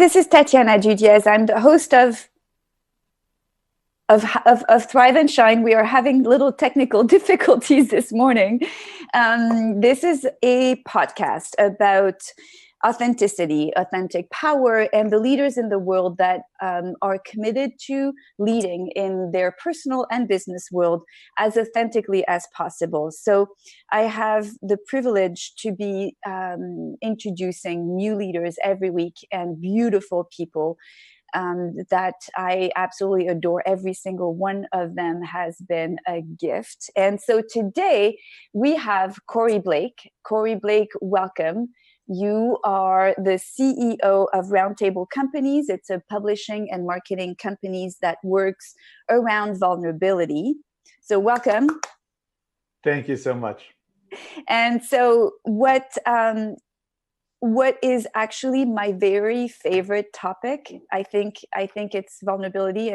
this is Tatiana Dudiez. I'm the host of Thrive and Shine. We are having little technical difficulties this morning. This is a podcast about authenticity, authentic power, and the leaders in the world that are committed to leading in their personal and business world as authentically as possible. So I have the privilege to be introducing new leaders every week and beautiful people that I absolutely adore. Every single one of them has been a gift. And so today we have Corey Blake. Corey Blake, welcome. You are the CEO of Roundtable Companies. It's a publishing and marketing companies that works around vulnerability. So welcome. Thank you so much. And so what is actually my very favorite topic? I think it's vulnerability,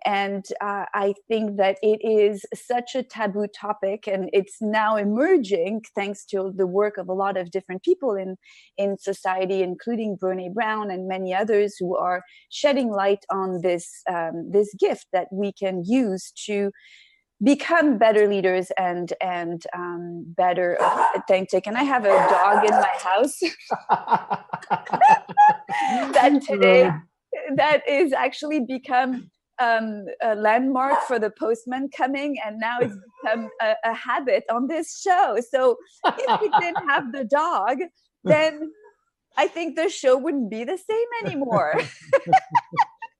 and I think that it is such a taboo topic, and it's now emerging thanks to the work of a lot of different people in society, including Brené Brown and many others who are shedding light on this gift that we can use to become better leaders and better authentic. And I have a dog in my house that is actually become a landmark for the postman coming, and now it's become a habit on this show. So if we didn't have the dog, then I think the show wouldn't be the same anymore.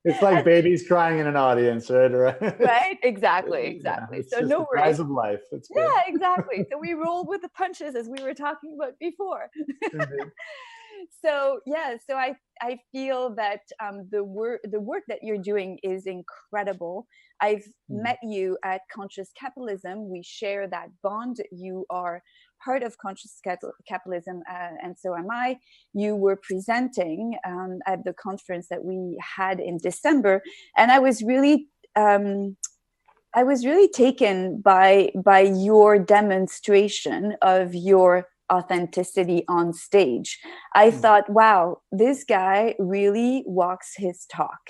It's like babies crying in an audience, right? Right? Exactly. Yeah, so no worries. The of life. It's good. Yeah, exactly. So we roll with the punches, as we were talking about before. So I feel that the work that you're doing is incredible. I've met you at Conscious Capitalism. We share that bond. You are part of Conscious Capitalism, and so am I. You were presenting at the conference that we had in December, and I was really taken by your demonstration of your authenticity on stage. I thought, wow, this guy really walks his talk.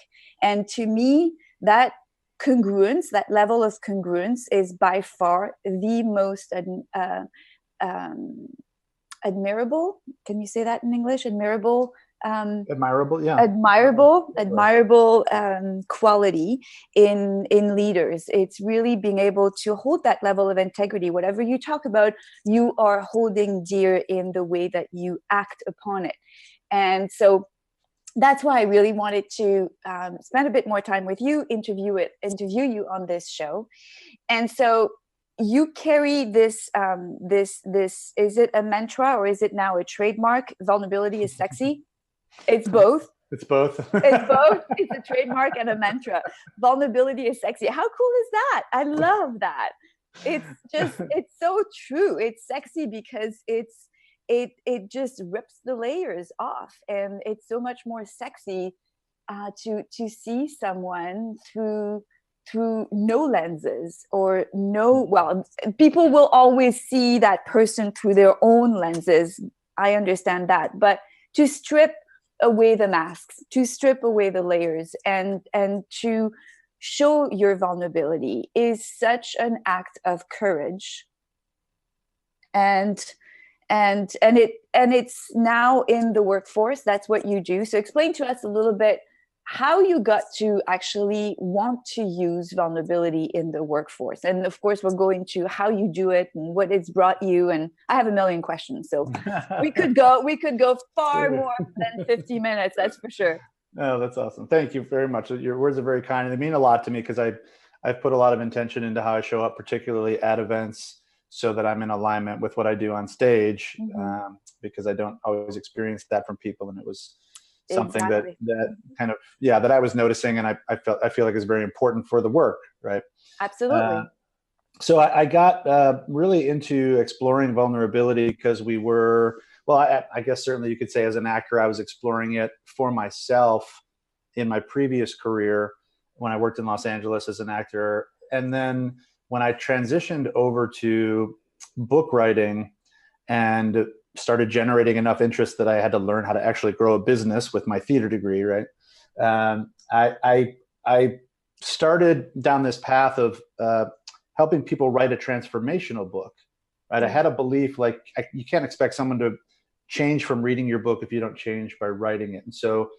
And to me, that congruence, that level of congruence, is by far the most admirable. Can you say that in English? Admirable. Admirable, yeah. Admirable quality in leaders. It's really being able to hold that level of integrity. Whatever you talk about, you are holding dear in the way that you act upon it. And so that's why I really wanted to spend a bit more time with you, interview you on this show. And so you carry this, is it a mantra or is it now a trademark? Vulnerability is sexy. It's both. It's both. It's both. It's a trademark and a mantra. Vulnerability is sexy. How cool is that? I love that. It's so true. It's sexy because it just rips the layers off, and it's so much more sexy to see someone through no lenses or people will always see that person through their own lenses. I understand that, but to strip away the masks, to strip away the layers, and to show your vulnerability is such an act of courage. And it's now in the workforce. That's what you do. So explain to us a little bit how you got to actually want to use vulnerability in the workforce. And of course, we're going to how you do it and what it's brought you. And I have a million questions. So we could go far more than 50 minutes. That's for sure. Oh, that's awesome. Thank you very much. Your words are very kind. And they mean a lot to me because I've put a lot of intention into how I show up, particularly at events, so that I'm in alignment with what I do on stage, because I don't always experience that from people. And it was something that kind of, that I was noticing, and I feel like is very important for the work, right? Absolutely. So I got really into exploring vulnerability because I guess certainly you could say as an actor, I was exploring it for myself in my previous career when I worked in Los Angeles as an actor. And then when I transitioned over to book writing and started generating enough interest that I had to learn how to actually grow a business with my theater degree, right? I started down this path of helping people write a transformational book, right? I had a belief like you can't expect someone to change from reading your book if you don't change by writing it. And so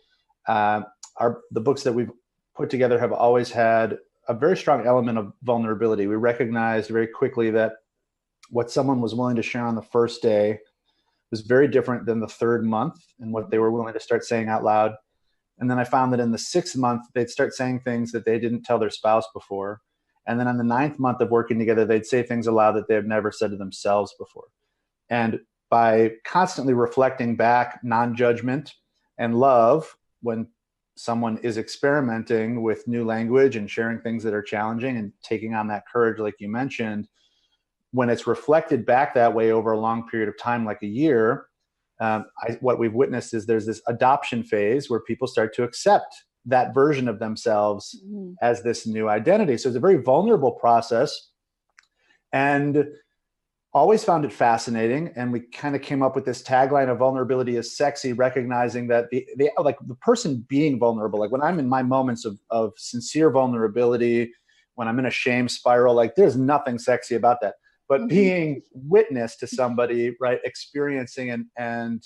the books that we've put together have always had a very strong element of vulnerability. We recognized very quickly that what someone was willing to share on the first day was very different than the third month and what they were willing to start saying out loud. And then I found that in the 6th month, they'd start saying things that they didn't tell their spouse before. And then on the 9th month of working together, they'd say things aloud that they have never said to themselves before. And by constantly reflecting back non-judgment and love when someone is experimenting with new language and sharing things that are challenging and taking on that courage, like you mentioned, when it's reflected back that way over a long period of time, like a year, what we've witnessed is there's this adoption phase where people start to accept that version of themselves as this new identity. So it's a very vulnerable process, and always found it fascinating. And we kind of came up with this tagline of vulnerability is sexy, recognizing that the person being vulnerable, like when I'm in my moments of sincere vulnerability, when I'm in a shame spiral, like there's nothing sexy about that. But being witness to somebody, right, experiencing and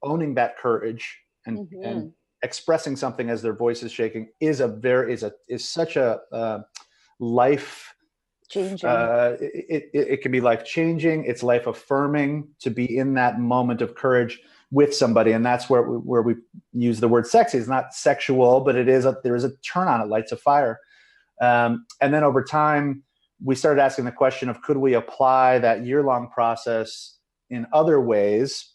owning that courage and expressing something as their voice is shaking is such a life changing. It can be life changing. It's life affirming to be in that moment of courage with somebody, and that's where we use the word sexy. It's not sexual, but there is a turn on it, lights a fire, and then over time we started asking the question of could we apply that year-long process in other ways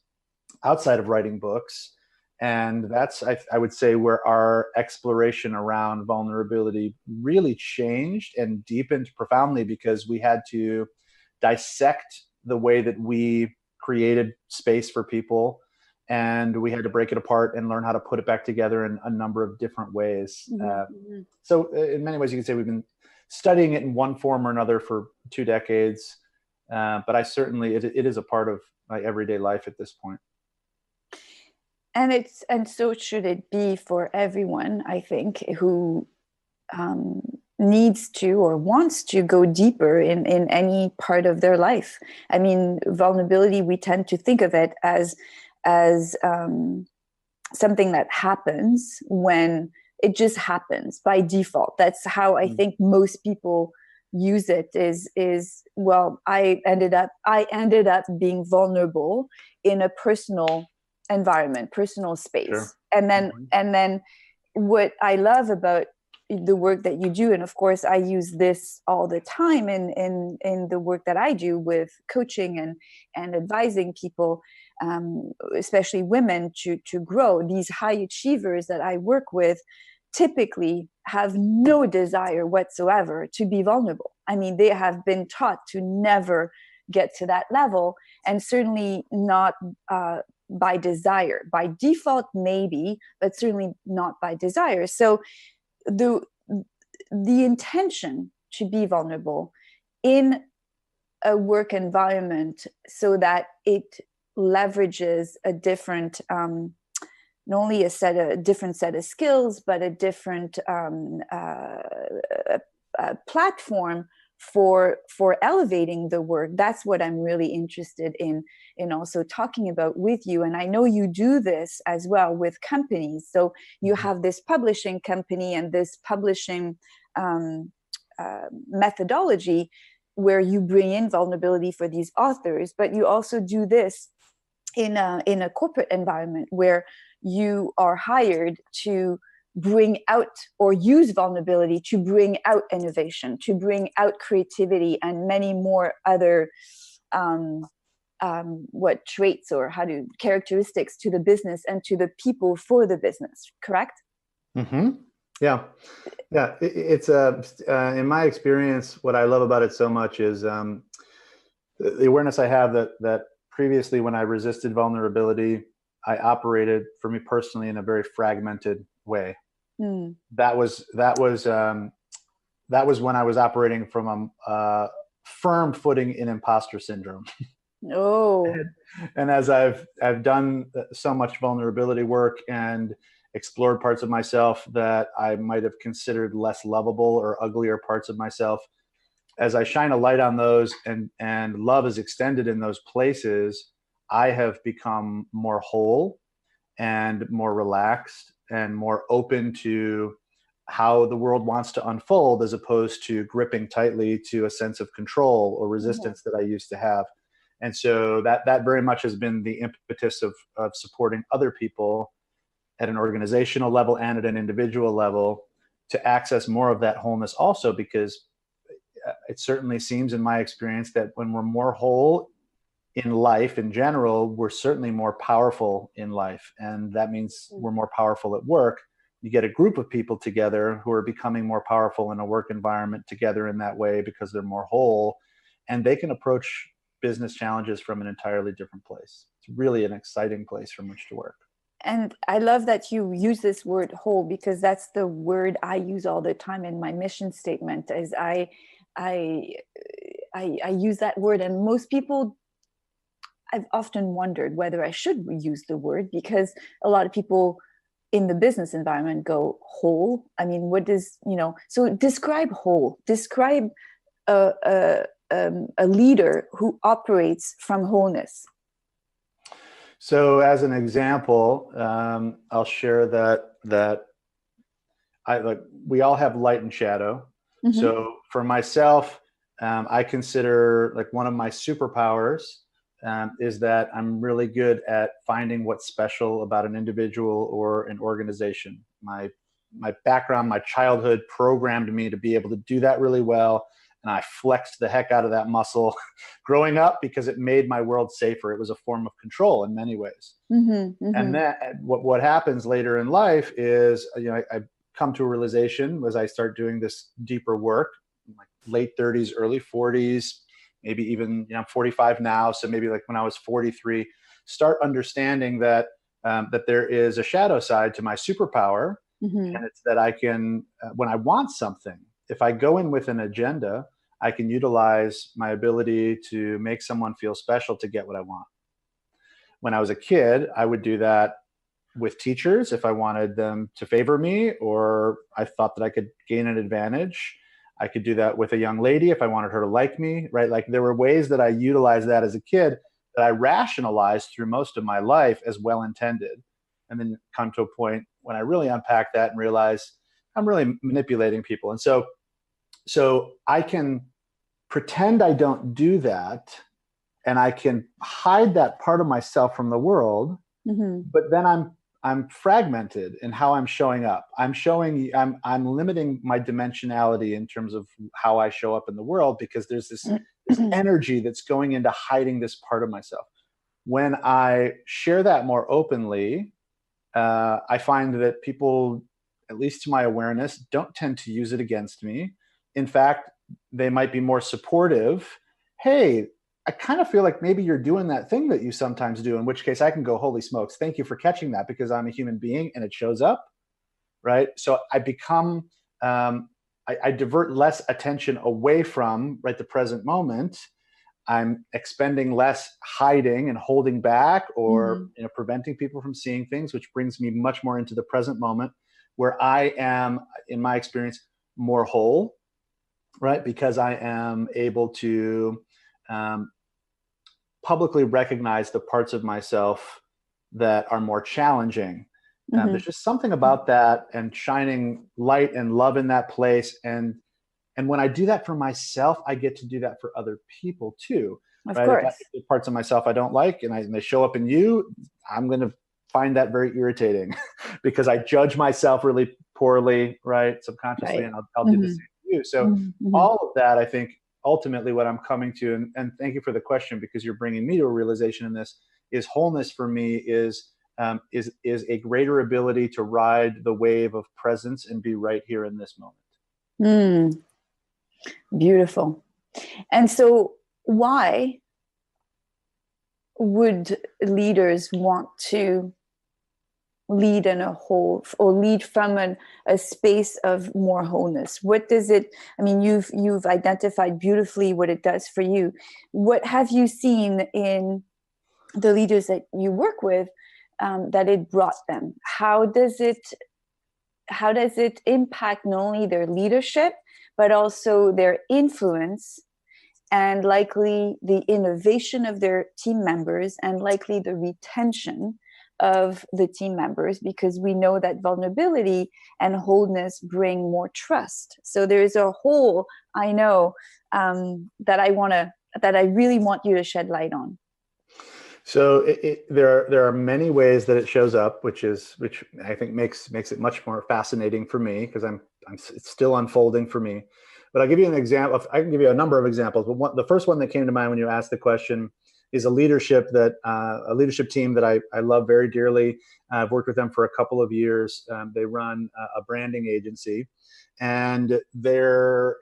outside of writing books. And that's, I would say, where our exploration around vulnerability really changed and deepened profoundly, because we had to dissect the way that we created space for people, and we had to break it apart and learn how to put it back together in a number of different ways. So in many ways, you can say we've been studying it in one form or another for 2 decades, but I certainly, it is a part of my everyday life at this point. And so should it be for everyone, I think, who needs to or wants to go deeper in any part of their life. I mean, vulnerability, we tend to think of it as something that happens when it just happens by default. That's how I think most people use it is well, I ended up being vulnerable in a personal environment, personal space. Sure. And then what I love about the work that you do, and of course I use this all the time in the work that I do with coaching and advising people, especially women, to grow. These high achievers that I work with typically have no desire whatsoever to be vulnerable. I mean, they have been taught to never get to that level, and certainly not by desire. By default, maybe, but certainly not by desire. So the intention to be vulnerable in a work environment so that it leverages a different, not only a different set of skills, but a different platform for elevating the work. That's what I'm really interested in also talking about with you. And I know you do this as well with companies. So you have this publishing company and this publishing methodology where you bring in vulnerability for these authors, but you also do this in a corporate environment where you are hired to bring out or use vulnerability to bring out innovation, to bring out creativity and many more other traits or characteristics to the business and to the people for the business, correct? Yeah. It's in my experience, what I love about it so much is the awareness I have that previously when I resisted vulnerability, I operated, for me personally, in a very fragmented way. That was when I was operating from a firm footing in imposter syndrome. Oh. And as I've done so much vulnerability work and explored parts of myself that I might have considered less lovable or uglier parts of myself, as I shine a light on those and love is extended in those places, I have become more whole and more relaxed and more open to how the world wants to unfold, as opposed to gripping tightly to a sense of control or resistance that I used to have. And so that very much has been the impetus of supporting other people at an organizational level and at an individual level to access more of that wholeness also, because it certainly seems in my experience that when we're more whole in life in general, we're certainly more powerful in life. And that means we're more powerful at work. You get a group of people together who are becoming more powerful in a work environment together in that way because they're more whole, and they can approach business challenges from an entirely different place. It's really an exciting place from which to work. And I love that you use this word whole, because that's the word I use all the time in my mission statement. Is I use that word, and most people, I've often wondered whether I should use the word, because a lot of people in the business environment go whole. I mean, what does, so describe whole, describe a leader who operates from wholeness. So as an example, I'll share that we all have light and shadow. Mm-hmm. So for myself, I consider like one of my superpowers is that I'm really good at finding what's special about an individual or an organization. My background, my childhood programmed me to be able to do that really well. And I flexed the heck out of that muscle growing up because it made my world safer. It was a form of control in many ways. Mm-hmm, mm-hmm. And then what happens later in life is, I come to a realization as I start doing this deeper work, like late 30s, early 40s, maybe even, I'm 45 now. So maybe like when I was 43, start understanding that there is a shadow side to my superpower. Mm-hmm. And it's that I can, when I want something, if I go in with an agenda, I can utilize my ability to make someone feel special to get what I want. When I was a kid, I would do that with teachers if I wanted them to favor me, or I thought that I could gain an advantage. I could do that with a young lady if I wanted her to like me, right? Like there were ways that I utilized that as a kid that I rationalized through most of my life as well-intended. And then come to a point when I really unpack that and realize I'm really manipulating people. And so I can pretend I don't do that, and I can hide that part of myself from the world. Mm-hmm. But then I'm fragmented in how I'm showing up. I'm limiting my dimensionality in terms of how I show up in the world, because there's this energy that's going into hiding this part of myself. When I share that more openly, I find that people, at least to my awareness, don't tend to use it against me. In fact, they might be more supportive. Hey, I kind of feel like maybe you're doing that thing that you sometimes do, in which case I can go, holy smokes, thank you for catching that, because I'm a human being and it shows up, right? So I become, I divert less attention away from, right, the present moment. I'm expending less hiding and holding back or preventing people from seeing things, which brings me much more into the present moment, where I am, in my experience, more whole, right? Because I am able to publicly recognize the parts of myself that are more challenging. Mm-hmm. There's just something about that, and shining light and love in that place. And when I do that for myself, I get to do that for other people too. Of course. If there's parts of myself I don't like and they show up in you, I'm going to find that very irritating because I judge myself really poorly, right? Subconsciously, right. And I'll do the same to you. So all of that, I think, ultimately what I'm coming to, and thank you for the question, because you're bringing me to a realization in this, is wholeness for me is a greater ability to ride the wave of presence and be right here in this moment. Beautiful. And so why would leaders want to lead in a whole, or lead from a space of more wholeness? What does it, I mean, you've identified beautifully what it does for you. What have you seen in the leaders that you work with, that it brought them? How does it impact not only their leadership, but also their influence, and likely the innovation of their team members, and likely the retention of the team members, because we know that vulnerability and wholeness bring more trust. So there's a whole, I know, that I really want you to shed light on. So there are many ways that it shows up, which I think makes it much more fascinating for me, because it's still unfolding for me. But I'll give you an example. I can give you a number of examples. But the first one that came to mind when you asked the question is a leadership team that I love very dearly. I've worked with them for a couple of years. They run a branding agency, and their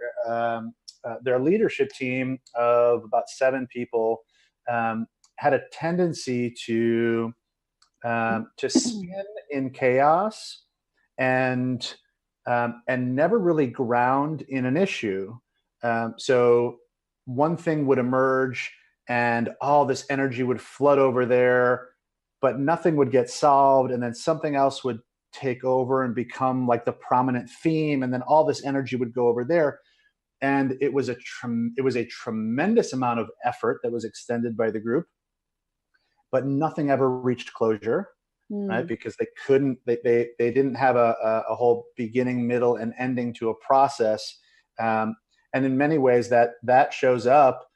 leadership team of about 7 people had a tendency to spin in chaos and never really ground in an issue. So one thing would emerge, and all this energy would flood over there, but nothing would get solved, and then something else would take over and become like the prominent theme, and then all this energy would go over there. And it was a tremendous amount of effort that was extended by the group, but nothing ever reached closure, right? Because they didn't have a whole beginning, middle, and ending to a process. And in many ways that shows up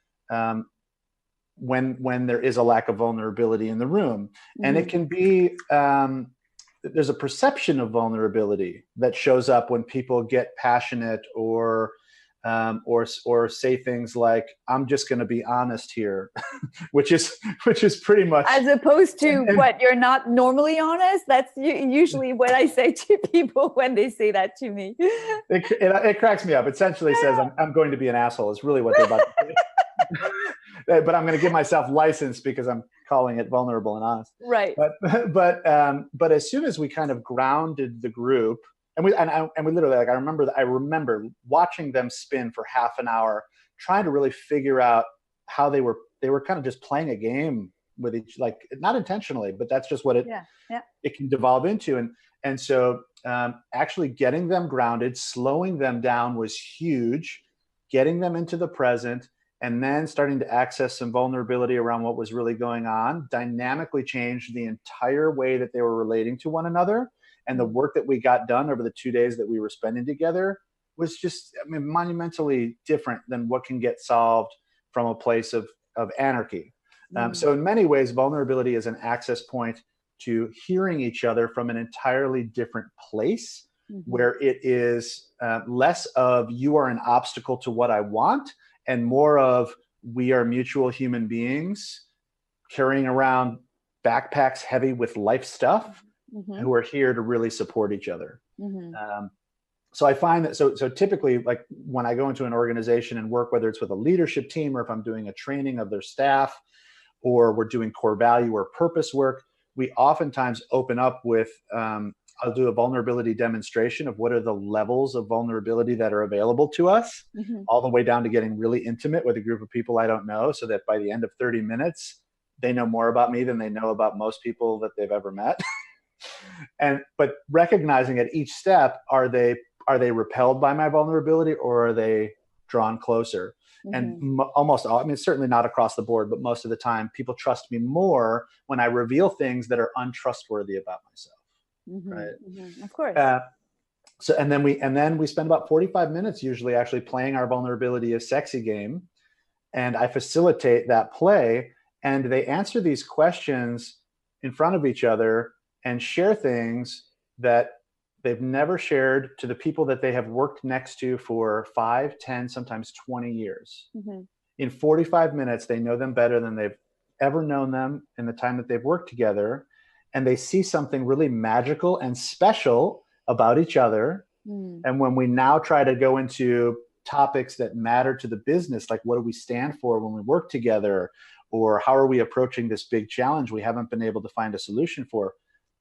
when there is a lack of vulnerability in the room. And it can be, there's a perception of vulnerability that shows up when people get passionate or say things like, "I'm just going to be honest here," which is pretty much, as opposed to what you're not normally honest. That's usually what I say to people when they say that to me. It cracks me up. Essentially says, "I'm going to be an asshole." Is really what they're about to say. But I'm going to give myself license because I'm calling it vulnerable and honest. Right. But as soon as we kind of grounded the group. And we literally, like, I remember watching them spin for half an hour, trying to really figure out how they were kind of just playing a game with each, like, not intentionally, but that's just what it can devolve into. And so actually getting them grounded, slowing them down was huge, getting them into the present, and then starting to access some vulnerability around what was really going on, dynamically changed the entire way that they were relating to one another. And the work that we got done over the 2 days that we were spending together was just, monumentally different than what can get solved from a place of anarchy. So in many ways, vulnerability is an access point to hearing each other from an entirely different place, where it is less of "you are an obstacle to what I want," and more of "we are mutual human beings carrying around backpacks heavy with life stuff, who are here to really support each other." So I find that, so typically, like, when I go into an organization and work, whether it's with a leadership team or if I'm doing a training of their staff, or we're doing core value or purpose work, we oftentimes open up with, I'll do a vulnerability demonstration of what are the levels of vulnerability that are available to us, all the way down to getting really intimate with a group of people I don't know, so that by the end of 30 minutes, they know more about me than they know about most people that they've ever met. But recognizing at each step, are they repelled by my vulnerability, or are they drawn closer? And almost all, it's certainly not across the board, but most of the time, people trust me more when I reveal things that are untrustworthy about myself. Right? Of course. So and then we spend about 45 minutes usually actually playing our vulnerability is sexy game, and I facilitate that play, and they answer these questions in front of each other and share things that they've never shared to the people that they have worked next to for 5, 10, sometimes 20 years. In 45 minutes, they know them better than they've ever known them in the time that they've worked together. And they see something really magical and special about each other. And when we now try to go into topics that matter to the business, like what do we stand for when we work together, or how are we approaching this big challenge we haven't been able to find a solution for,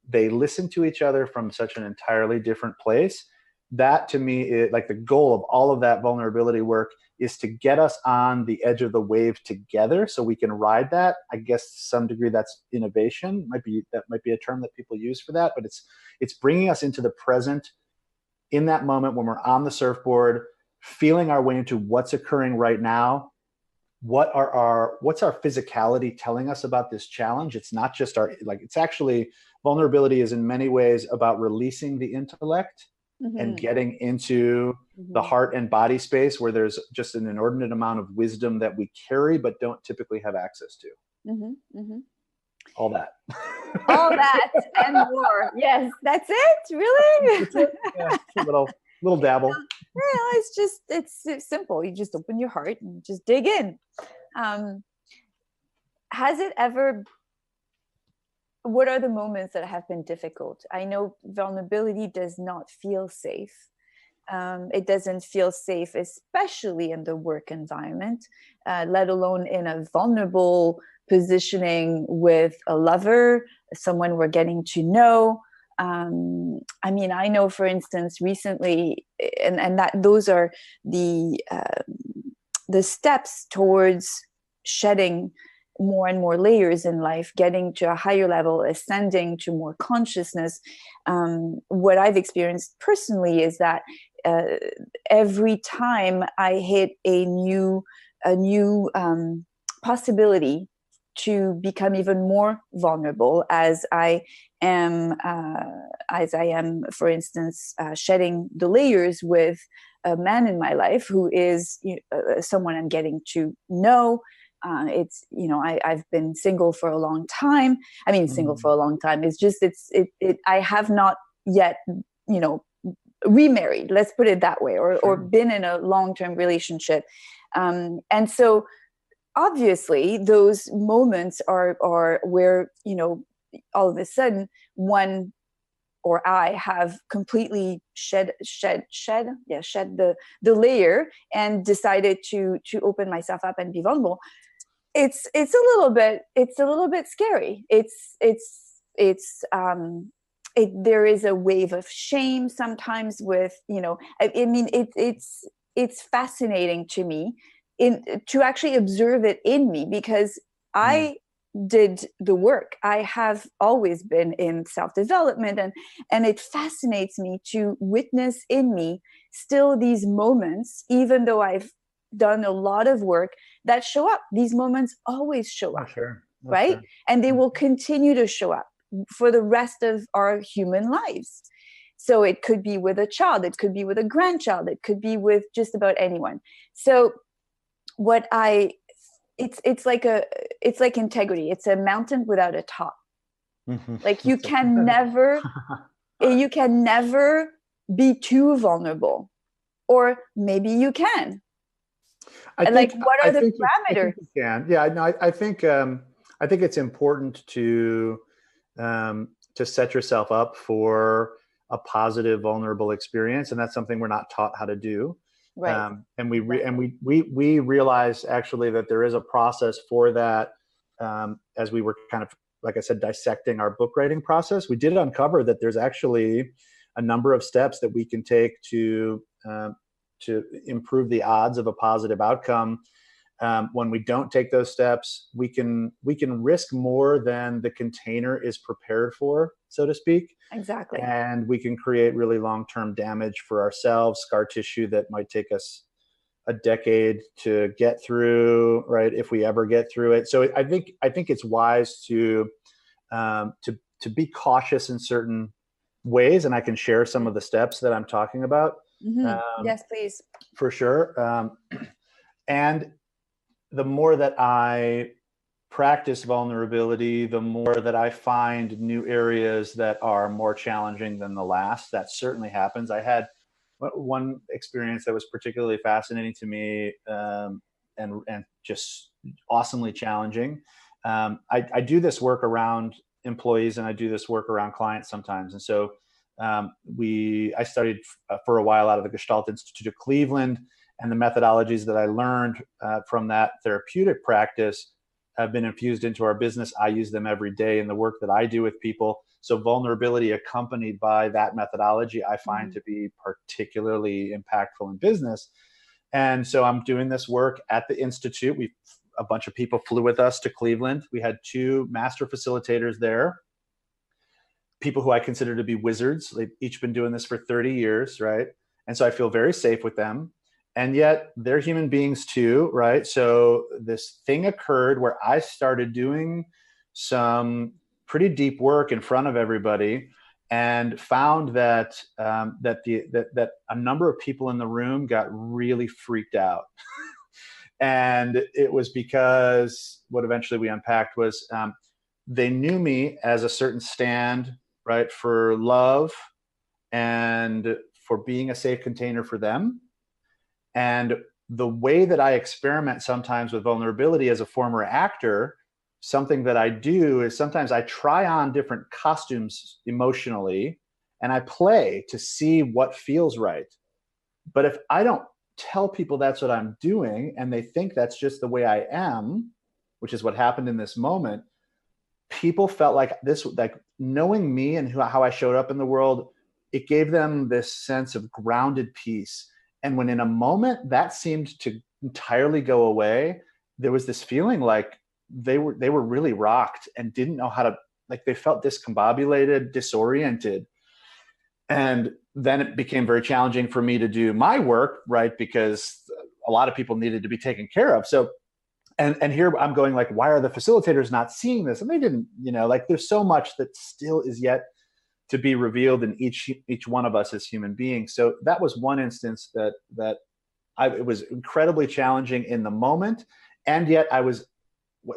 they listen to each other from such an entirely different place. That to me is like the goal of all of that vulnerability work, is to get us on the edge of the wave together so we can ride that. I guess to some degree that's innovation. That might be a term that people use for that, but it's bringing us into the present in that moment when we're on the surfboard, feeling our way into what's occurring right now. What's our physicality telling us about this challenge? It's not just it's actually, vulnerability is in many ways about releasing the intellect and getting into the heart and body space where there's just an inordinate amount of wisdom that we carry but don't typically have access to. All that. All that and more. Yes, that's it. Really? That's it. Yeah, a little dabble. Yeah, it's simple. You just open your heart and just dig in. Has it ever? What are the moments that have been difficult? I know vulnerability does not feel safe. It doesn't feel safe, especially in the work environment, let alone in a vulnerable positioning with a lover, someone we're getting to know. I mean, I know, for instance, recently, and that those are the steps towards shedding more and more layers in life, getting to a higher level, ascending to more consciousness. What I've experienced personally is that every time I hit a new possibility to become even more vulnerable, as I am, for instance, shedding the layers with a man in my life who is someone I'm getting to know. I've been single for a long time. I mean, single for a long time. It's just, I have not yet, remarried, let's put it that way, or been in a long-term relationship. And so obviously those moments are where, all of a sudden one or I have completely shed the layer and decided to open myself up and be vulnerable. It's a little bit scary. There is a wave of shame sometimes with, it's fascinating to me to actually observe it in me, because I did the work. I have always been in self-development, and it fascinates me to witness in me still these moments, even though I've done a lot of work, that show up. These moments always show up, right? And they will continue to show up for the rest of our human lives. So it could be with a child, it could be with a grandchild, it could be with just about anyone. So it's like integrity. It's a mountain without a top. Like you can never be too vulnerable, or maybe you can. What are the parameters? Yeah, no, I think it's important to set yourself up for a positive, vulnerable experience, and that's something we're not taught how to do. Right. And we realized actually that there is a process for that. As we were kind of, like I said, dissecting our book writing process, we did uncover that there's actually a number of steps that we can take to improve the odds of a positive outcome. When we don't take those steps, we can risk more than the container is prepared for, so to speak. Exactly. And we can create really long-term damage for ourselves, scar tissue that might take us a decade to get through, right? If we ever get through it. So I think it's wise to be cautious in certain ways, and I can share some of the steps that I'm talking about. Yes, please. For sure. And the more that I practice vulnerability, the more that I find new areas that are more challenging than the last. That certainly happens. I had one experience that was particularly fascinating to me, and just awesomely challenging. I do this work around employees, and I do this work around clients sometimes. And so I studied for a while out of the Gestalt Institute of Cleveland, and the methodologies that I learned from that therapeutic practice have been infused into our business. I use them every day in the work that I do with people. So vulnerability accompanied by that methodology, I find to be particularly impactful in business. And so I'm doing this work at the Institute. A bunch of people flew with us to Cleveland. We had 2 master facilitators there, people who I consider to be wizards. They've each been doing this for 30 years, right? And so I feel very safe with them. And yet they're human beings too, right? So this thing occurred where I started doing some pretty deep work in front of everybody, and found that that a number of people in the room got really freaked out. And it was because what eventually we unpacked was they knew me as a certain stand, right, for love and for being a safe container for them. And the way that I experiment sometimes with vulnerability as a former actor, something that I do is sometimes I try on different costumes emotionally and I play to see what feels right. But if I don't tell people that's what I'm doing and they think that's just the way I am, which is what happened in this moment, people felt like this, like knowing me and how I showed up in the world, it gave them this sense of grounded peace. And when in a moment that seemed to entirely go away, there was this feeling like they were really rocked and didn't know how to, like they felt discombobulated, disoriented. And then it became very challenging for me to do my work, right? Because a lot of people needed to be taken care of. So, and here I'm going like, why are the facilitators not seeing this? And they didn't, like there's so much that still is yet to be revealed in each one of us as human beings. So that was one instance that it was incredibly challenging in the moment. And yet I was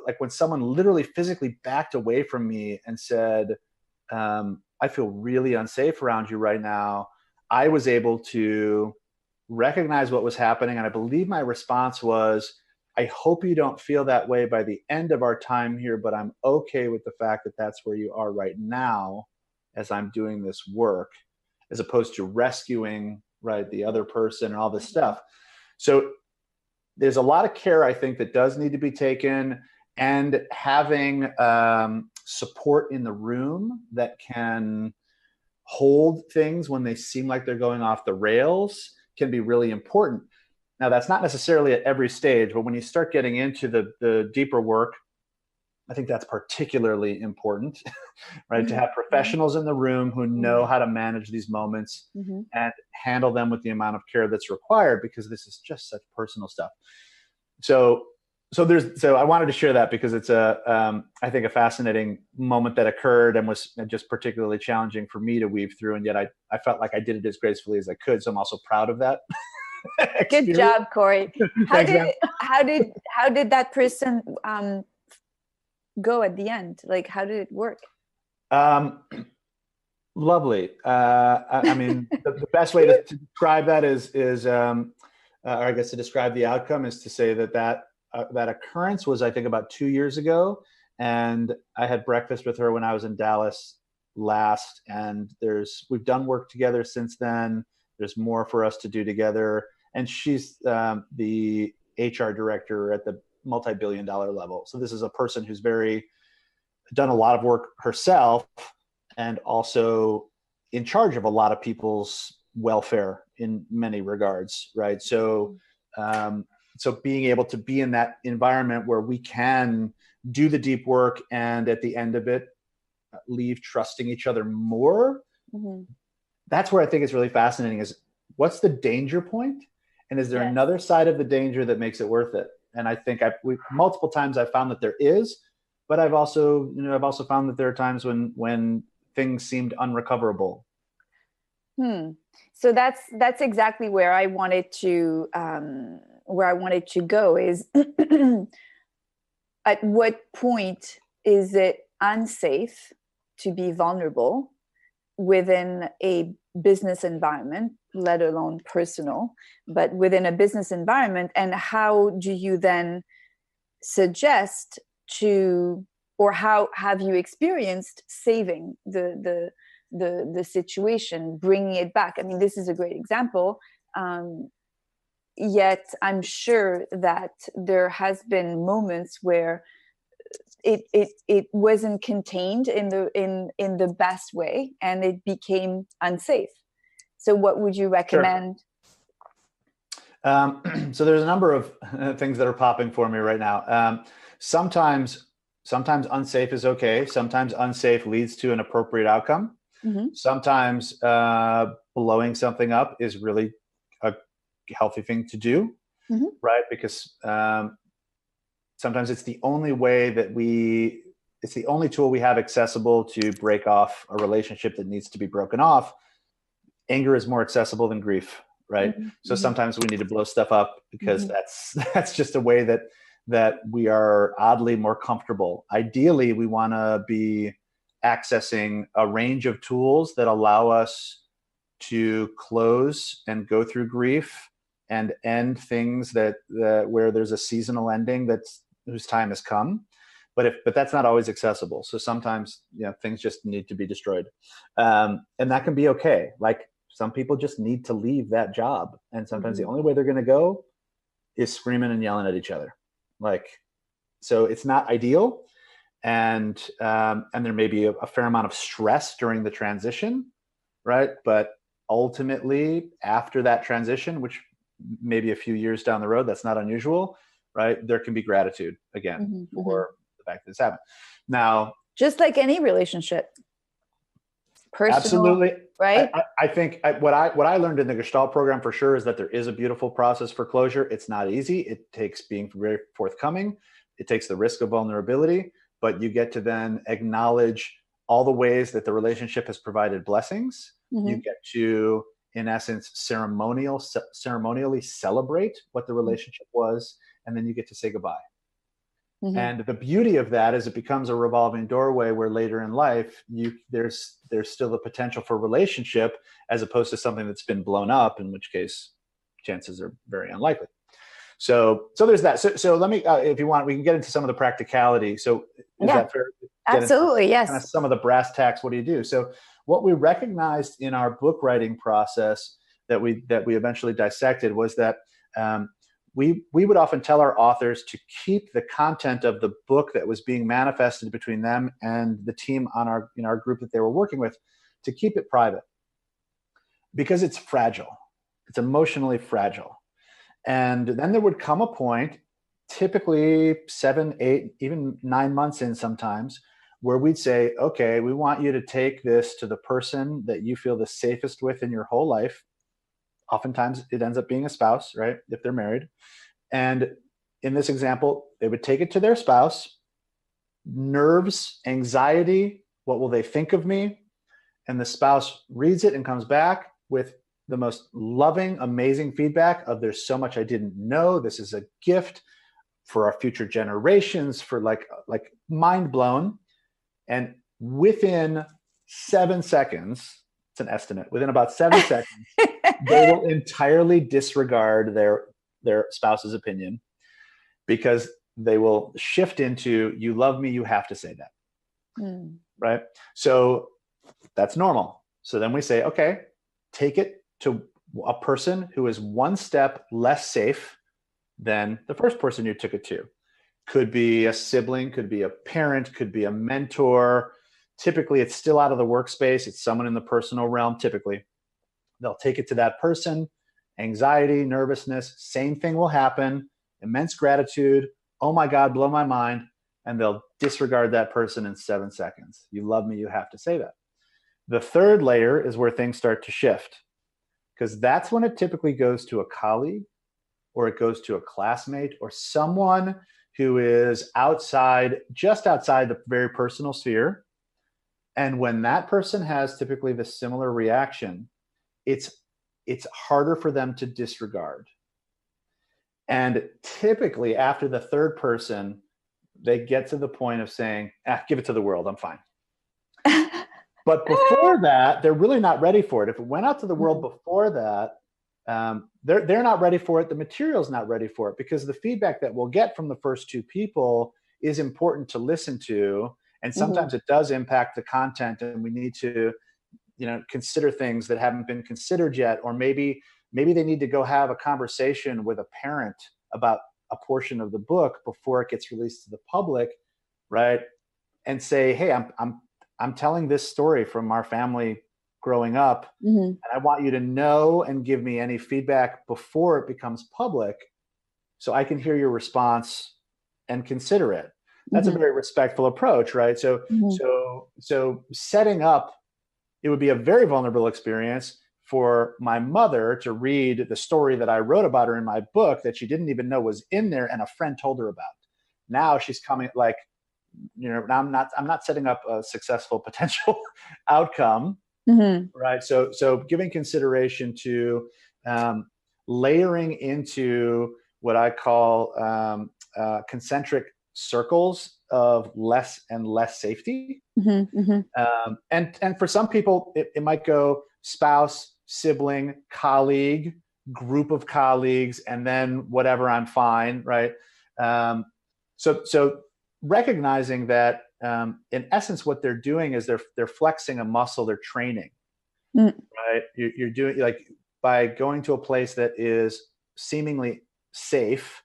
like, when someone literally physically backed away from me and said, I feel really unsafe around you right now, I was able to recognize what was happening. And I believe my response was, I hope you don't feel that way by the end of our time here, but I'm okay with the fact that that's where you are right now as I'm doing this work, as opposed to rescuing, right, the other person and all this stuff. So there's a lot of care, I think, that does need to be taken, and having support in the room that can hold things when they seem like they're going off the rails can be really important. Now, that's not necessarily at every stage, but when you start getting into the deeper work, I think that's particularly important, right? To have professionals in the room who know how to manage these moments and handle them with the amount of care that's required, because this is just such personal stuff. So I wanted to share that because it's I think a fascinating moment that occurred and was just particularly challenging for me to weave through. And yet I felt like I did it as gracefully as I could. So I'm also proud of that. Good job, Corey. How Thanks, did that person go at the end? Like, how did it work? Lovely. I mean, the best way to describe that is or I guess to describe the outcome is to say that occurrence was, I think, about 2 years ago. And I had breakfast with her when I was in Dallas last. And we've done work together since then. There's more for us to do together. And she's the HR director at the multi-billion-dollar level. So this is a person who's done a lot of work herself and also in charge of a lot of people's welfare in many regards, right? So being able to be in that environment where we can do the deep work and at the end of it, leave trusting each other more. That's where I think it's really fascinating is, what's the danger point? And is there another side of the danger that makes it worth it? And I think multiple times I've found that there is, but I've also found that there are times when things seemed unrecoverable. So that's exactly where I wanted to go is at what point is it unsafe to be vulnerable within a business environment, let alone personal, but within a business environment? And how do you then suggest or how have you experienced saving the situation, bringing it back? I mean, this is a great example. Yet I'm sure that there has been moments where it wasn't contained in the best way, and it became unsafe. So what would you recommend? Sure. So there's a number of things that are popping for me right now. Sometimes unsafe is okay. Sometimes unsafe leads to an appropriate outcome. Mm-hmm. Sometimes blowing something up is really a healthy thing to do, mm-hmm. right? Because sometimes it's the only way that it's the only tool we have accessible to break off a relationship that needs to be broken off. Anger is more accessible than grief, right? Mm-hmm. So sometimes we need to blow stuff up because mm-hmm. that's just a way that we are oddly more comfortable. Ideally, we want to be accessing a range of tools that allow us to close and go through grief and end things that where there's a seasonal ending whose time has come. But that's not always accessible. So sometimes, things just need to be destroyed. And that can be okay. Like, some people just need to leave that job. And sometimes mm-hmm. the only way they're going to go is screaming and yelling at each other. So it's not ideal. And there may be a fair amount of stress during the transition, right? But ultimately, after that transition, which maybe a few years down the road, that's not unusual, right? There can be gratitude again mm-hmm. for the fact that this happened. Now, just like any relationship. Personal, absolutely, right? I think what I learned in the Gestalt program for sure is that there is a beautiful process for closure. It's not easy. It takes being very forthcoming. It takes the risk of vulnerability, but you get to then acknowledge all the ways that the relationship has provided blessings. Mm-hmm. You get to, in essence, ceremonially celebrate what the relationship was, and then you get to say goodbye. Mm-hmm. And the beauty of that is it becomes a revolving doorway where later in life there's still the potential for relationship, as opposed to something that's been blown up, in which case chances are very unlikely. So there's that. So let me, if you want, we can get into some of the practicality. So is that fair? Absolutely, yes. Kind of some of the brass tacks. What do you do? So what we recognized in our book writing process that we eventually dissected was that we would often tell our authors to keep the content of the book that was being manifested between them and the team on our group that they were working with, to keep it private, because it's fragile. It's emotionally fragile. And then there would come a point, typically 7, 8, even 9 months in sometimes, where we'd say, okay, we want you to take this to the person that you feel the safest with in your whole life. Oftentimes it ends up being a spouse, right? If they're married. And in this example, they would take it to their spouse. Nerves, anxiety, what will they think of me? And the spouse reads it and comes back with the most loving, amazing feedback of, there's so much I didn't know. This is a gift for our future generations, for like mind blown. And within 7 seconds, it's an estimate, within about 7 seconds, they will entirely disregard their spouse's opinion, because they will shift into, you love me, you have to say that. Right? So that's normal. So then we say, okay, take it to a person who is one step less safe than the first person you took it to. Could be a sibling, could be a parent, could be a mentor. Typically, it's still out of the workspace. It's someone in the personal realm, typically. They'll take it to that person. Anxiety, nervousness, same thing will happen. Immense gratitude. Oh my God, blow my mind. And they'll disregard that person in 7 seconds. You love me, you have to say that. The third layer is where things start to shift, because that's when it typically goes to a colleague, or it goes to a classmate, or someone who is just outside the very personal sphere. And when that person has typically the similar reaction, it's harder for them to disregard. And typically after the third person, they get to the point of saying, give it to the world, I'm fine. But before that, they're really not ready for it. If it went out to the world before that, they're not ready for it. The material's not ready for it, because the feedback that we'll get from the first two people is important to listen to. And sometimes it does impact the content, and we need to, consider things that haven't been considered yet. Or maybe they need to go have a conversation with a parent about a portion of the book before it gets released to the public. right? And say, hey, I'm telling this story from our family growing up, and I want you to know and give me any feedback before it becomes public, so I can hear your response and consider it. That's a very respectful approach, right? So setting up, it would be a very vulnerable experience for my mother to read the story that I wrote about her in my book that she didn't even know was in there, and a friend told her about. Now she's coming, like, now I'm not setting up a successful potential outcome, right? So giving consideration to layering into what I call concentric circles of less and less safety. And for some people, it might go spouse, sibling, colleague, group of colleagues, and then whatever, I'm fine, right? So recognizing that in essence, what they're doing is they're flexing a muscle, they're training, right? You're doing, like, by going to a place that is seemingly safe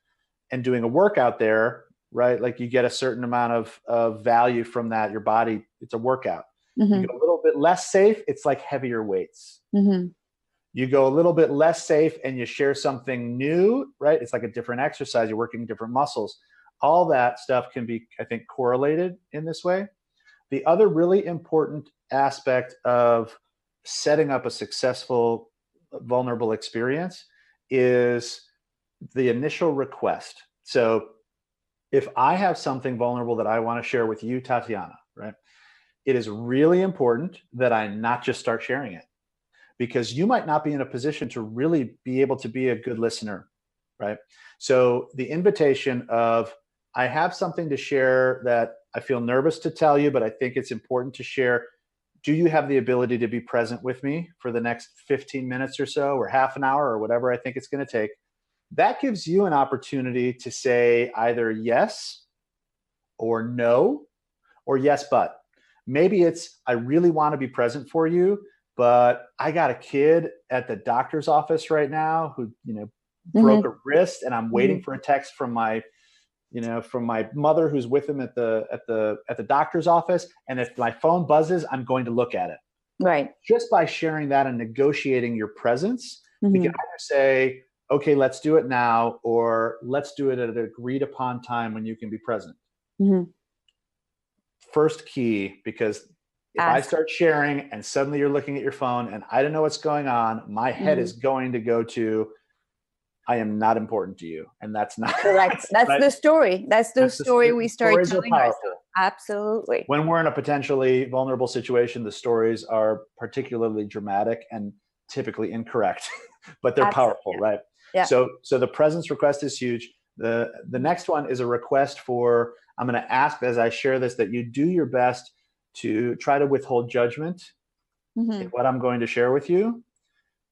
and doing a workout there, right? Like, you get a certain amount of value from that. Your body, it's a workout. You go a little bit less safe, it's like heavier weights. You go a little bit less safe and you share something new, right? It's like a different exercise. You're working different muscles. All that stuff can be, I think, correlated in this way. The other really important aspect of setting up a successful vulnerable experience is the initial request. So if I have something vulnerable that I want to share with you, Tatiana, right, it is really important that I not just start sharing it, because you might not be in a position to really be able to be a good listener, right? So the invitation of, I have something to share that I feel nervous to tell you, but I think it's important to share. Do you have the ability to be present with me for the next 15 minutes or so, or half an hour, or whatever I think it's going to take? That gives you an opportunity to say either yes or no, or yes, but. Maybe it's, I really want to be present for you, but I got a kid at the doctor's office right now who, broke a wrist, and I'm waiting for a text from my mother who's with him at the doctor's office. And if my phone buzzes, I'm going to look at it. Right. Just by sharing that and negotiating your presence, we can either say, okay, let's do it now, or let's do it at an agreed upon time when you can be present. First key, because if I start sharing and suddenly you're looking at your phone and I don't know what's going on, my head is going to go to, I am not important to you. And that's not correct. That's right? The story. That's the story we start telling ourselves. Absolutely. When we're in a potentially vulnerable situation, the stories are particularly dramatic and typically incorrect, but they're powerful, right? Yeah. So the presence request is huge. The next one is a request for, I'm going to ask as I share this, that you do your best to try to withhold judgment in what I'm going to share with you.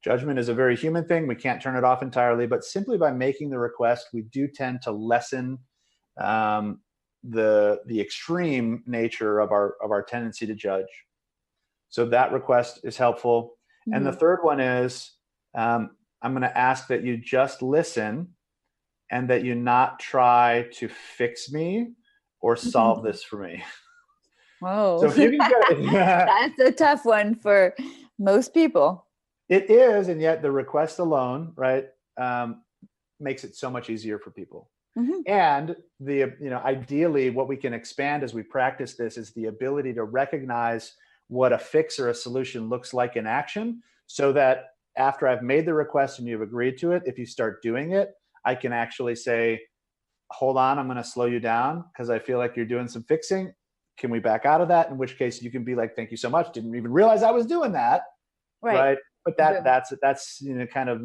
Judgment is a very human thing. We can't turn it off entirely, but simply by making the request, we do tend to lessen the extreme nature of our tendency to judge. So that request is helpful. And the third one is, I'm going to ask that you just listen and that you not try to fix me or solve this for me. Whoa. So if you can get it, that's a tough one for most people. It is, and yet the request alone, right, makes it so much easier for people. And ideally, what we can expand as we practice this is the ability to recognize what a fix or a solution looks like in action, so that after I've made the request and you've agreed to it, if you start doing it, I can actually say, hold on, I'm going to slow you down because I feel like you're doing some fixing. Can we back out of that? In which case you can be like, thank you so much. Didn't even realize I was doing that. Right. But that's kind of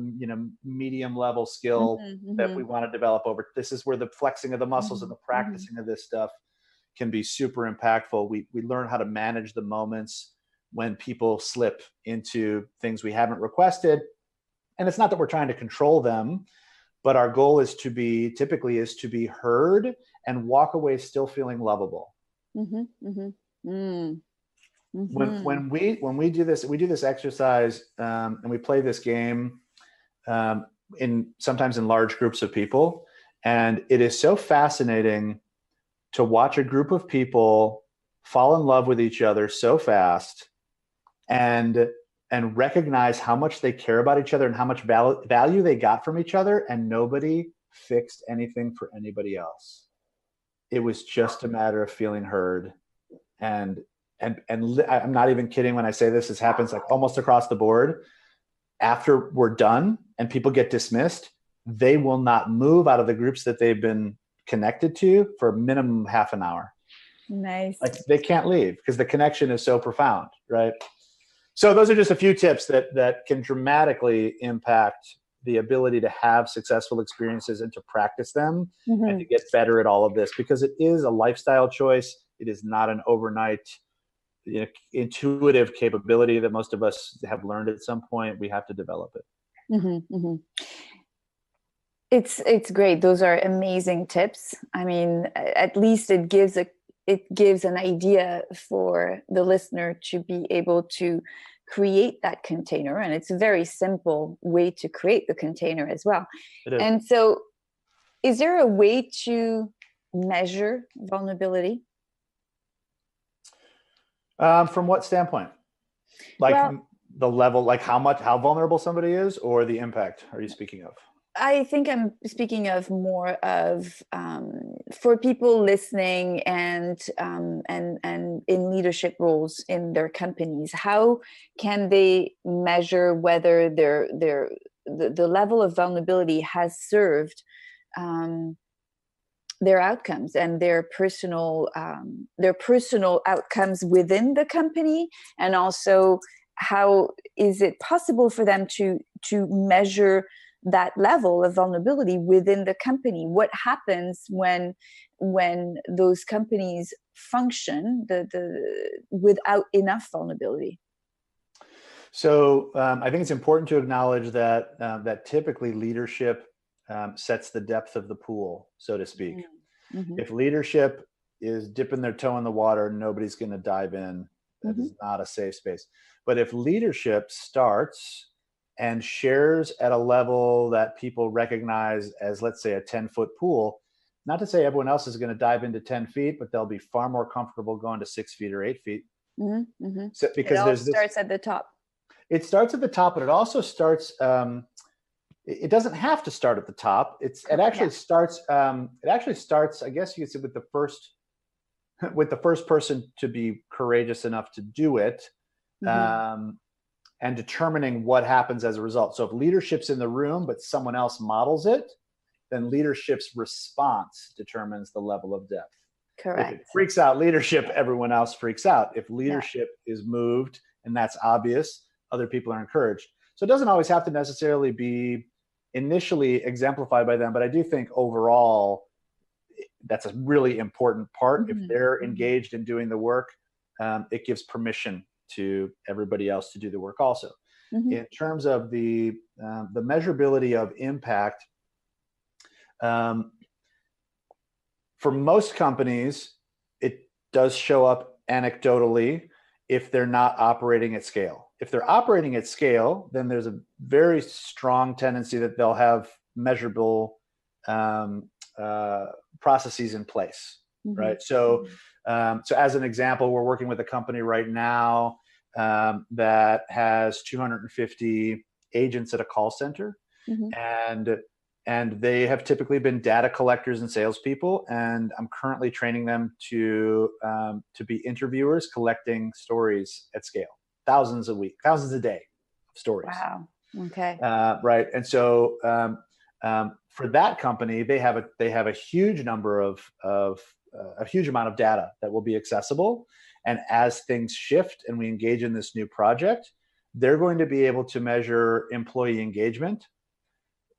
medium level skill that we want to develop over. This is where the flexing of the muscles and the practicing of this stuff can be super impactful. We learn how to manage the moments when people slip into things we haven't requested. And it's not that we're trying to control them, but our goal is to be heard and walk away still feeling lovable. When we do this exercise and we play this game sometimes in large groups of people, and it is so fascinating to watch a group of people fall in love with each other so fast and recognize how much they care about each other and how much value they got from each other, and nobody fixed anything for anybody else. It was just a matter of feeling heard. And I'm not even kidding when I say this. This happens like almost across the board. After we're done and people get dismissed, they will not move out of the groups that they've been connected to for a minimum half an hour. Nice. Like they can't leave because the connection is so profound, right? So those are just a few tips that can dramatically impact the ability to have successful experiences and to practice them and to get better at all of this, because it is a lifestyle choice. It is not an overnight, intuitive capability that most of us have learned at some point. We have to develop it. It's great. Those are amazing tips. I mean, at least it gives an idea for the listener to be able to create that container. And it's a very simple way to create the container as well. It is. And so is there a way to measure vulnerability? From what standpoint? Like the level, like how vulnerable somebody is, or the impact are you speaking of? I think I'm speaking of more of for people listening and in leadership roles in their companies. How can they measure whether the level of vulnerability has served their outcomes and their personal outcomes within the company, and also how is it possible for them to measure that level of vulnerability within the company? What happens when those companies function without enough vulnerability? So I think it's important to acknowledge that typically leadership sets the depth of the pool, so to speak. If leadership is dipping their toe in the water, nobody's going to dive in. That is not a safe space. But if leadership starts and shares at a level that people recognize as, let's say, a 10-foot pool, not to say everyone else is going to dive into 10 feet, but they'll be far more comfortable going to 6 feet or 8 feet. So, because it starts at the top. It starts at the top, but it also starts. It doesn't have to start at the top. It actually starts. It actually starts, I guess you could say, with the first person to be courageous enough to do it. And determining what happens as a result. So if leadership's in the room, but someone else models it, then leadership's response determines the level of depth. Correct. If it freaks out leadership, everyone else freaks out. If leadership is moved and that's obvious, other people are encouraged. So it doesn't always have to necessarily be initially exemplified by them, but I do think overall, that's a really important part. If they're engaged in doing the work, it gives permission to everybody else to do the work also. In terms of the measurability of impact, for most companies, it does show up anecdotally if they're not operating at scale. If they're operating at scale, then there's a very strong tendency that they'll have measurable processes in place, right? So as an example, we're working with a company right now that has 250 agents at a call center, and they have typically been data collectors and salespeople. And I'm currently training them to be interviewers, collecting stories at scale, thousands a day of stories. Wow. Okay. Right. And so for that company, they have a huge number of a huge amount of data that will be accessible. And as things shift and we engage in this new project, they're going to be able to measure employee engagement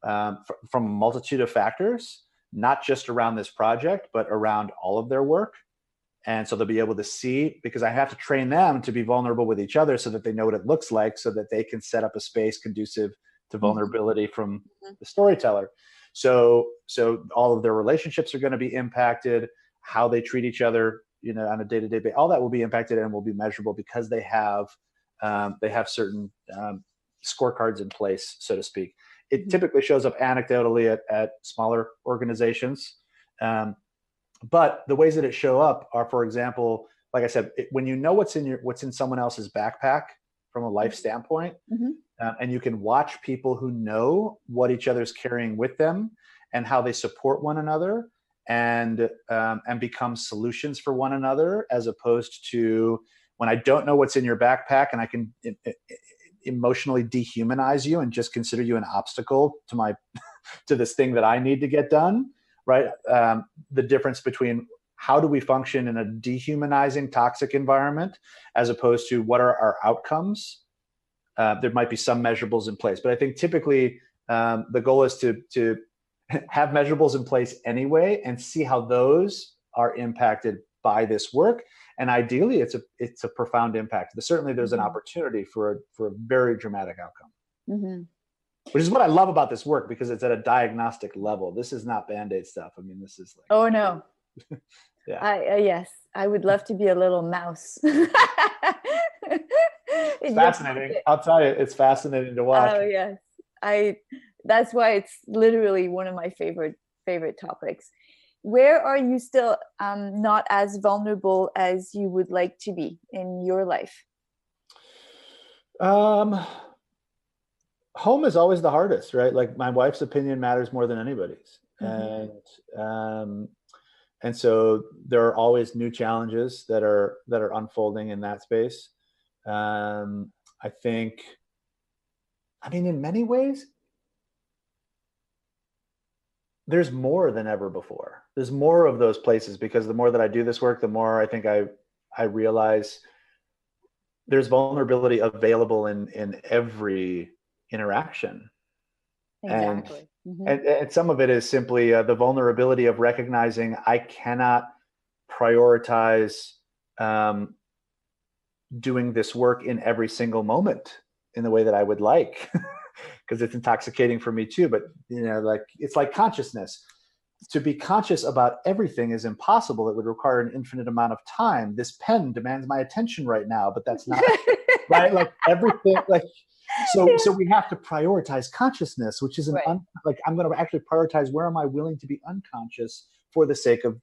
from a multitude of factors, not just around this project, but around all of their work. And so they'll be able to see, because I have to train them to be vulnerable with each other so that they know what it looks like, so that they can set up a space conducive to vulnerability from the storyteller. So all of their relationships are going to be impacted, how they treat each other, on a day-to-day basis, all that will be impacted and will be measurable because they have certain scorecards in place, so to speak. It typically shows up anecdotally at smaller organizations. But the ways that it show up are, for example, like I said, when you know what's in someone else's backpack from a life standpoint, and you can watch people who know what each other's carrying with them and how they support one another and become solutions for one another, as opposed to when I don't know what's in your backpack and I can emotionally dehumanize you and just consider you an obstacle to this thing that I need to get done, right? The difference between how do we function in a dehumanizing, toxic environment, as opposed to what are our outcomes. There might be some measurables in place, but I think typically the goal is to have measurables in place anyway and see how those are impacted by this work. And ideally, it's a profound impact. But certainly, there's an opportunity for a very dramatic outcome, which is what I love about this work, because it's at a diagnostic level. This is not Band-Aid stuff. I mean, this is like, oh no, yeah, yes, I would love to be a little mouse. It's fascinating. I'll tell you, it's fascinating to watch. Oh yes, that's why it's literally one of my favorite topics. Where are you still not as vulnerable as you would like to be in your life? Home is always the hardest, right? Like, my wife's opinion matters more than anybody's. And so there are always new challenges that are unfolding in that space. I think, I mean, in many ways, there's more than ever before. There's more of those places, because the more that I do this work, the more I think I realize there's vulnerability available in every interaction. Exactly. And some of it is simply the vulnerability of recognizing I cannot prioritize doing this work in every single moment in the way that I would like, because it's intoxicating for me too. But like, it's like consciousness. To be conscious about everything is impossible. It would require an infinite amount of time. This pen demands my attention right now, but that's not right. Like, everything, like, so we have to prioritize consciousness, which is like, I'm going to actually prioritize where am I willing to be unconscious for the sake of.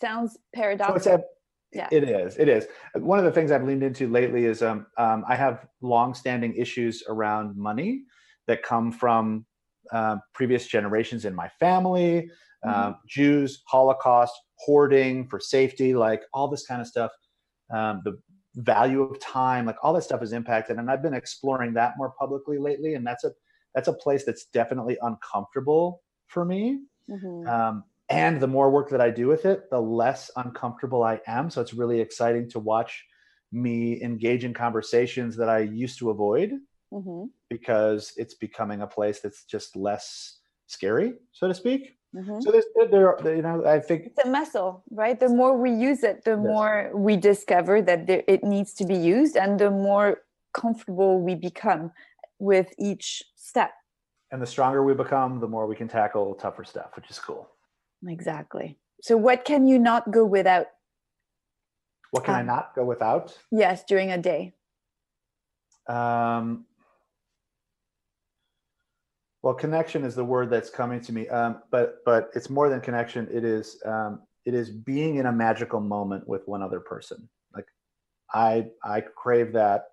Sounds paradoxical. Yeah. It is. One of the things I've leaned into lately is I have longstanding issues around money that come from previous generations in my family, Jews, Holocaust, hoarding for safety, like all this kind of stuff. The value of time, like all that stuff is impacted. And I've been exploring that more publicly lately. And that's a place that's definitely uncomfortable for me. And the more work that I do with it, the less uncomfortable I am. So it's really exciting to watch me engage in conversations that I used to avoid, because it's becoming a place that's just less scary, so to speak. So I think it's a muscle, right? The more we use it, the more we discover that it needs to be used, and the more comfortable we become with each step. And the stronger we become, the more we can tackle tougher stuff, which is cool. Exactly. So what can you not go without? What can I not go without? Yes, during a day. Well, connection is the word that's coming to me. But it's more than connection. It is being in a magical moment with one other person. Like, I crave that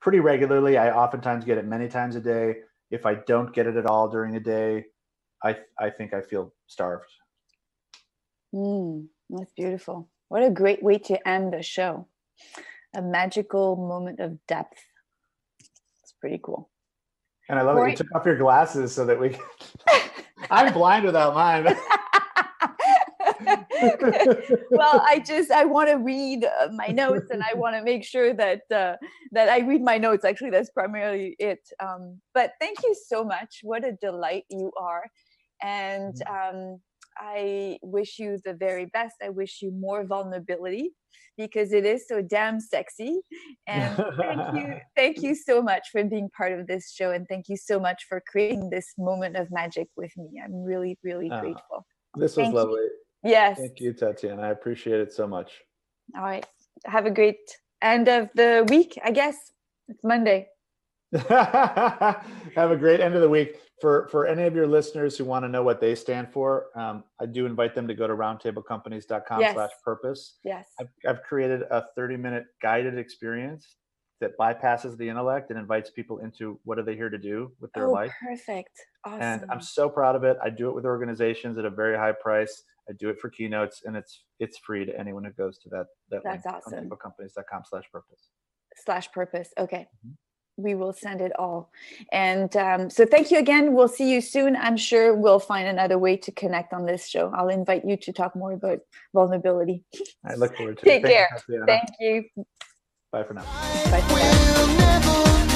pretty regularly. I oftentimes get it many times a day. If I don't get it at all during a day, I think I feel starved. That's beautiful. What a great way to end the show. A magical moment of depth. It's pretty cool. And I love it. You took off your glasses so that we can... I'm blind without mine. Well, I want to read my notes, and I want to make sure that I read my notes. Actually, that's primarily it. But thank you so much. What a delight you are. And I wish you the very best. I wish you more vulnerability, because it is so damn sexy. And thank you so much for being part of this show. And thank you so much for creating this moment of magic with me. I'm really, really grateful. This was lovely. Yes. Thank you, Tatiana. I appreciate it so much. All right. Have a great end of the week, I guess. It's Monday. Have a great end of the week. For any of your listeners who want to know what they stand for, I do invite them to go to roundtablecompanies.com/purpose. Yes. I've created a 30-minute guided experience that bypasses the intellect and invites people into what are they here to do with their life. Perfect. Awesome. And I'm so proud of it. I do it with organizations at a very high price. I do it for keynotes, and it's free to anyone who goes to that That's link, awesome. roundtablecompanies.com/purpose. /purpose. Okay. We will send it all. And so thank you again. We'll see you soon. I'm sure we'll find another way to connect on this show. I'll invite you to talk more about vulnerability. I look forward to it. Take care. You, Thank you. Bye for now. Bye for now.